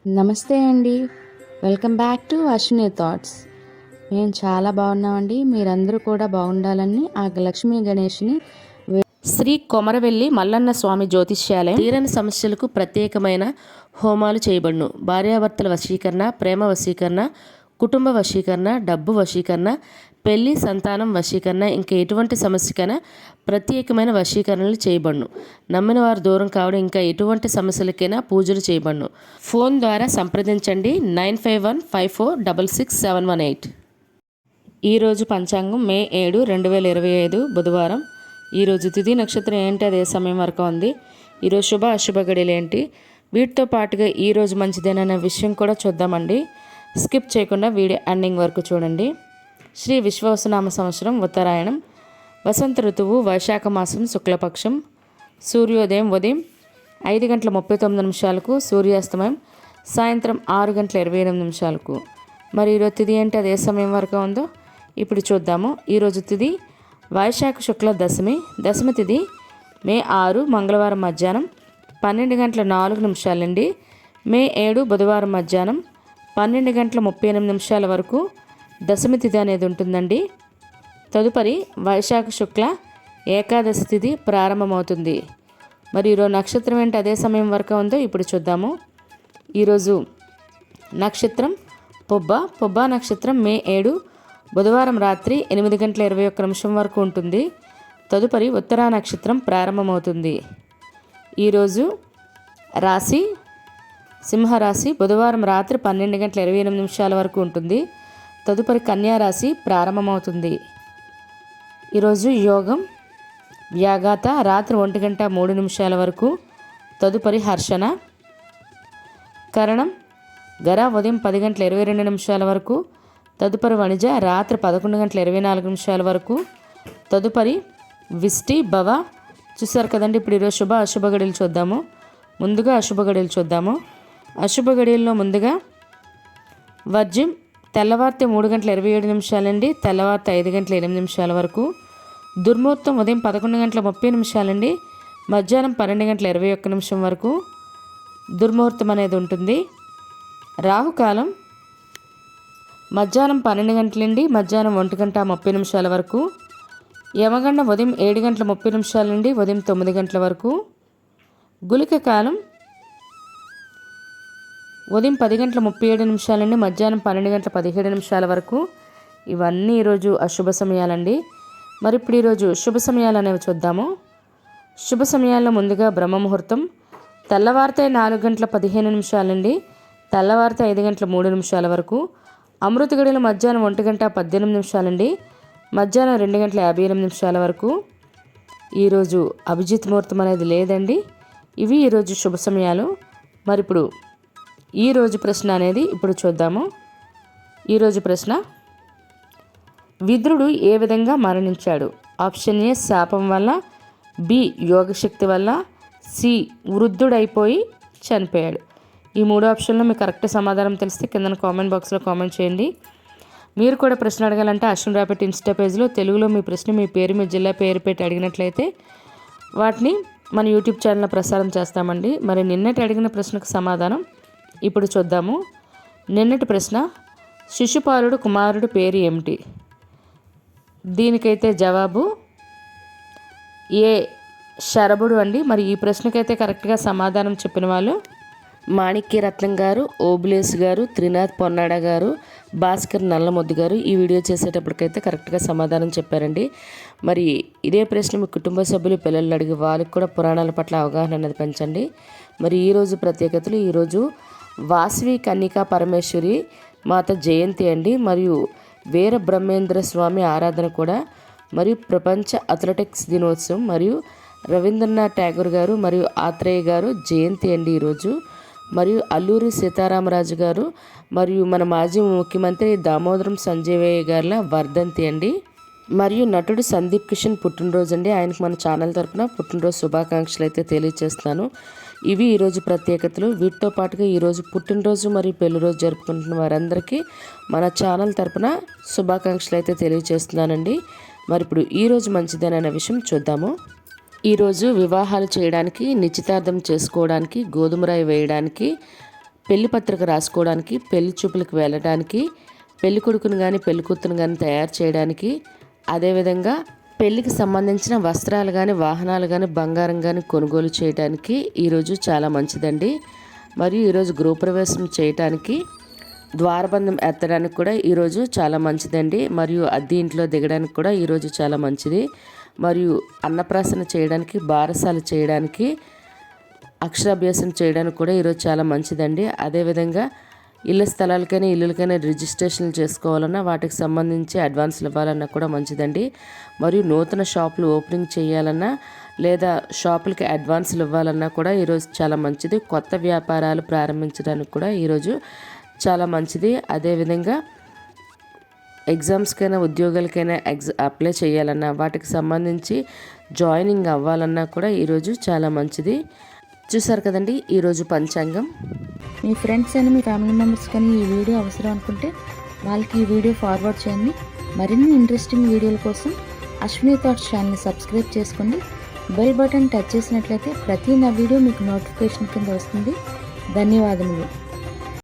నమస్తే అండి. Welcome back to Ashwini thoughts. మేము చాలా బాగున్నామండి. మీరందరూ కూడా బాగుండాలని ఆ లక్ష్మీ గణేష్ని శ్రీ కొమరవెల్లి మల్లన్న స్వామి జ్యోతిష్యాలయం తీరని సమస్యలకు ప్రత్యేకమైన హోమాలు చేయబడును. భార్యాభర్తల వశీకరణ, ప్రేమ వశీకరణ, కుటుంబ వశీకరణ, డబ్బు వశీకరణ, పెళ్లి, సంతానం వశీకరణ, ఇంకా ఎటువంటి సమస్యకైనా ప్రత్యేకమైన వశీకరణలు చేయబడును. నమ్మిన వారు దూరం కావడం, ఇంకా ఎటువంటి సమస్యలకైనా పూజలు చేయబడును. ఫోన్ ద్వారా సంప్రదించండి 9515466718. ఈరోజు పంచాంగం మే 7, 2025 బుధవారం. ఈరోజు తిథి నక్షత్రం ఏంటి, అదే సమయం వరకు ఉంది. ఈరోజు శుభ అశుభ గడియలు ఏంటి, వీటితో పాటుగా ఈరోజు మంచిదేనన్న విషయం కూడా చూద్దామండి. స్కిప్ చేయకుండా వీడియో ఎండింగ్ వరకు చూడండి. శ్రీ విశ్వావసునామ సంవత్సరం ఉత్తరాయణం, వసంత ఋతువు, వైశాఖ మాసం, శుక్లపక్షం, సూర్యోదయం ఉదయం 5:39 సూర్యాస్తమయం సాయంత్రం 6:28. మరి ఈరోజు తిథి ఏంటి, అదే సమయం వరకు ఉందో ఇప్పుడు చూద్దాము. ఈరోజు తిథి వైశాఖ శుక్ల దశమి. దశమి తిథి మే 6 మంగళవారం మధ్యాహ్నం 12:04 నుండి మే 7 బుధవారం మధ్యాహ్నం 12:38 వరకు దశమి తిథి అనేది ఉంటుందండి. తదుపరి వైశాఖ శుక్ల ఏకాదశి తిథి ప్రారంభమవుతుంది. మరి ఈరోజు నక్షత్రం ఏంటి, అదే సమయం వరకు ఉందో ఇప్పుడు చూద్దాము. ఈరోజు నక్షత్రం పొబ్బ నక్షత్రం మే 7 బుధవారం రాత్రి 8:21 వరకు ఉంటుంది. తదుపరి ఉత్తరా నక్షత్రం ప్రారంభమవుతుంది. ఈరోజు రాశి సింహరాశి బుధవారం రాత్రి 12:28 వరకు ఉంటుంది. తదుపరి కన్యా రాశి ప్రారంభమవుతుంది. ఈరోజు యోగం వ్యాఘాత రాత్రి 1:03 వరకు. తదుపరి హర్షణ. కరణం గర ఉదయం 10:22 వరకు. తదుపరి వణిజ రాత్రి 11:24 వరకు. తదుపరి విష్టి భవ. చూసారు కదండి. ఇప్పుడు ఈరోజు శుభ అశుభ గడియలు చూద్దాము. ముందుగా అశుభ గడియలు చూద్దాము. అశుభ గడియల్లో ముందుగా వర్జ్యం తెల్లవారితే 3:27 నుండి తెల్లవారితే 5:08 వరకు. దుర్ముహూర్తం ఉదయం 11:30 నుండి మధ్యాహ్నం 12:21 వరకు దుర్ముహూర్తం అనేది ఉంటుంది. రాహుకాలం మధ్యాహ్నం 12 గంటల నుండి మధ్యాహ్నం 1:30 వరకు. యమగండం ఉదయం 7:30 నుండి ఉదయం 9 గంటల వరకు. గుళిక కాలం ఉదయం 10:37 నుండి మధ్యాహ్నం 12:17 వరకు. ఇవన్నీ ఈరోజు అశుభ సమయాలండి. మరి ఇప్పుడు ఈరోజు శుభ సమయాలు అనేవి చూద్దాము. శుభ సమయాల్లో ముందుగా బ్రహ్మముహూర్తం తెల్లవారితే 4:15 నుండి తెల్లవారితే 5:03 వరకు. అమృత గడియలు మధ్యాహ్నం 1:18 నుండి మధ్యాహ్నం 2:58 వరకు. ఈరోజు అభిజిత్ ముహూర్తం అనేది లేదండి. ఇవి ఈరోజు శుభ సమయాలు. మరి ఇప్పుడు ఈరోజు ప్రశ్న అనేది ఇప్పుడు చూద్దాము. ఈరోజు ప్రశ్న, విదురుడు ఏ విధంగా మరణించాడు? ఆప్షన్ ఏ శాపం వల్ల, బి యోగశక్తి వల్ల, సి వృద్ధుడైపోయి చనిపోయాడు. ఈ 3 ఆప్షన్లో మీకు కరెక్ట్ సమాధానం తెలిస్తే కింద కామెంట్ బాక్స్లో కామెంట్ చేయండి. మీరు కూడా ప్రశ్న అడగాలంటే అశ్విన్ రాపిట్ ఇన్స్టా పేజ్లో తెలుగులో మీ ప్రశ్న, మీ పేరు, మీ జిల్లా పేరు పెట్టి అడిగినట్లయితే వాటిని మన యూట్యూబ్ ఛానల్లో ప్రసారం చేస్తామండి. మరి నిన్నటి అడిగిన ప్రశ్నకు సమాధానం ఇప్పుడు చూద్దాము. నిన్నటి ప్రశ్న, శిశుపాలుడు కుమారుడు పేరు ఏమిటి? దీనికైతే జవాబు ఏ శరభుడు అండి. మరి ఈ ప్రశ్నకైతే కరెక్ట్గా సమాధానం చెప్పిన వాళ్ళు మాణిక్య రత్నం గారు, ఓబులేస్ గారు, త్రినాథ్ పొన్నాడ గారు, భాస్కర్ నల్లమొద్దు గారు ఈ వీడియో చేసేటప్పటికైతే కరెక్ట్గా సమాధానం చెప్పారండి. మరి ఇదే ప్రశ్న మీ కుటుంబ సభ్యులు, పిల్లలు అడిగి వాళ్ళకి కూడా పురాణాల పట్ల అవగాహన అనేది పెంచండి. మరి ఈరోజు ప్రత్యేకతలు, ఈరోజు వాసవి కన్నికా పరమేశ్వరి మాత జయంతి అండి. మరియు వీర బ్రహ్మేంద్ర స్వామి ఆరాధన కూడా, మరియు ప్రపంచ అథ్లెటిక్స్ దినోత్సవం, మరియు రవీంద్రనాథ్ ఠాగూర్ గారు మరియు ఆత్రేయ గారు జయంతి అండి ఈరోజు. మరియు అల్లూరి సీతారామరాజు గారు మరియు మన మాజీ ముఖ్యమంత్రి దామోదరం సంజయ్ గారిల వర్ధంతి అండి. మరియు నటుడు సందీప్ కిషన్ పుట్టినరోజు అండి. ఆయనకు మన ఛానల్ తరపున పుట్టినరోజు శుభాకాంక్షలు అయితే తెలియజేస్తున్నాను. ఇవి ఈరోజు ప్రత్యేకతలు. వీటితో పాటుగా ఈరోజు పుట్టినరోజు మరియు పెళ్లిరోజు జరుపుకుంటున్న వారందరికీ మన ఛానల్ తరపున శుభాకాంక్షలు అయితే తెలియజేస్తున్నానండి. మరి ఇప్పుడు ఈరోజు మంచిదేనన్న విషయం చూద్దాము. ఈరోజు వివాహాలు చేయడానికి, నిశ్చితార్థం చేసుకోవడానికి, గోధుమ రాయి వేయడానికి, పెళ్లి పత్రిక రాసుకోవడానికి, పెళ్లి చూపులకు వెళ్ళడానికి, పెళ్లి కొడుకుని కానీ పెళ్లి కూతురుని కానీ తయారు చేయడానికి, అదేవిధంగా పెళ్లికి సంబంధించిన వస్త్రాలు కానీ, వాహనాలు కానీ, బంగారం కానీ కొనుగోలు చేయడానికి ఈరోజు చాలా మంచిదండి. మరియు ఈరోజు గృహప్రవేశం చేయటానికి, ద్వారబంధం ఎత్తడానికి కూడా ఈరోజు చాలా మంచిదండి. మరియు అద్దె ఇంట్లో దిగడానికి కూడా ఈరోజు చాలా మంచిది. మరియు అన్నప్రాసన చేయడానికి, బారసాలు చేయడానికి, అక్షరాభ్యాసం చేయడానికి కూడా ఈరోజు చాలా మంచిదండి. అదేవిధంగా ఇళ్ళ స్థలాలకైనా ఇల్లులకైనా రిజిస్ట్రేషన్లు చేసుకోవాలన్నా, వాటికి సంబంధించి అడ్వాన్స్లు ఇవ్వాలన్నా కూడా మంచిదండి. మరియు నూతన షాపులు ఓపెనింగ్ చేయాలన్నా లేదా షాపులకి అడ్వాన్స్లు ఇవ్వాలన్నా కూడా ఈరోజు చాలా మంచిది. కొత్త వ్యాపారాలు ప్రారంభించడానికి కూడా ఈరోజు చాలా మంచిది. అదేవిధంగా ఎగ్జామ్స్కైనా ఉద్యోగాలకైనా అప్లై చేయాలన్నా, వాటికి సంబంధించి జాయినింగ్ అవ్వాలన్నా కూడా ఈరోజు చాలా మంచిది. చూసారు కదండి ఈరోజు పంచాంగం. మీ ఫ్రెండ్స్ అని మీ ఫ్యామిలీ మెంబర్స్ కానీ ఈ వీడియో అవసరం అనుకుంటే వాళ్ళకి ఈ వీడియో ఫార్వర్డ్ చేయండి. మరిన్ని ఇంట్రెస్టింగ్ వీడియోల కోసం అశ్విని థాట్స్ ఛానల్ని సబ్స్క్రైబ్ చేసుకోండి. బెల్ బటన్ టచ్ చేసినట్లయితే ప్రతి నా వీడియో మీకు నోటిఫికేషన్ కింద వస్తుంది. ధన్యవాదములు.